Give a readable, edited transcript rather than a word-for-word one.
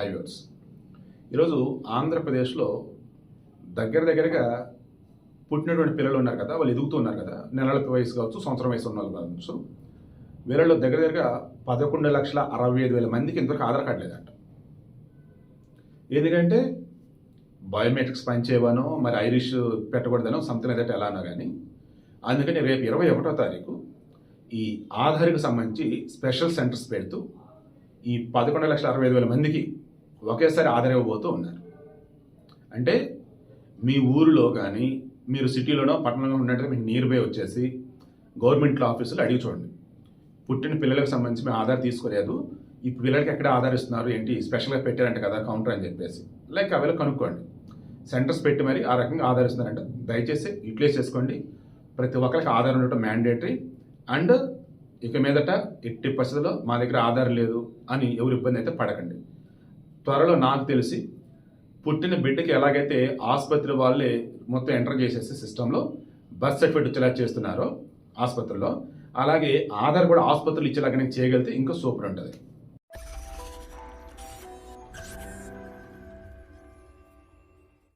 Hi viewers. ఈరోజు ఆంధ్రప్రదేశ్లో దగ్గరగా పుట్టినటువంటి పిల్లలు ఉన్నారు కదా, వాళ్ళు ఎదుగుతూ ఉన్నారు కదా, నెలల వయసు కావచ్చు, సంవత్సరం వయసు ఉన్న వాళ్ళు కావచ్చు, వీళ్ళలో దగ్గరగా 11,65,000 మందికి ఇంతవరకు ఆధార్ కార్డు లేదంట. ఎందుకంటే బయోమెట్రిక్స్ పనిచేయవనో, మరి ఐరిష్ పెట్టకూడదనో, సంథింగ్ ఏదైతే ఎలానో కానీ, అందుకని రేపు 21వ తారీఖు ఈ ఆధార్కి సంబంధించి స్పెషల్ సెంటర్స్ పెడుతూ ఈ 11,65,000 మందికి ఒకేసారి ఆధార్ ఇవ్వబోతూ ఉన్నారు. అంటే మీ ఊరిలో కానీ, మీరు సిటీలోనో పట్టణంలో ఉన్నట్టుగా మీకు నియర్ బై వచ్చేసి గవర్నమెంట్ ఆఫీసులు అడిగి చూడండి. పుట్టిన పిల్లలకు సంబంధించి మేము ఆధార్ తీసుకోలేదు, ఈ పిల్లలకి ఎక్కడ ఆధార్ ఇస్తున్నారు ఏంటి, స్పెషల్గా పెట్టారంట కదా కౌంటర్ అని చెప్పేసి లైక్ అవేళ కనుక్కోండి. సెంటర్స్ పెట్టి మరి ఆ రకంగా ఆధార్ ఇస్తున్నారంట. దయచేసి యూటిలైజ్ చేసుకోండి. ప్రతి ఒక్కరికి ఆధార్ ఉండటం మ్యాండేటరీ. అండ్ ఇక మీదట ఎట్టి పరిస్థితుల్లో మా దగ్గర ఆధార్ లేదు అని ఎవరు ఇబ్బంది అయితే పడకండి. త్వరలో నాకు తెలిసి పుట్టిన బిడ్డకి ఎలాగైతే ఆసుపత్రి వాళ్ళే మొత్తం ఎంటర్ చేసేసి సిస్టంలో బర్త్ సర్టిఫికేట్ వచ్చేలా చేస్తున్నారో ఆసుపత్రిలో, అలాగే ఆధార్ కూడా ఆసుపత్రులు ఇచ్చేలాగానే చేయగలిగితే ఇంకా సూపర్ ఉంటుంది.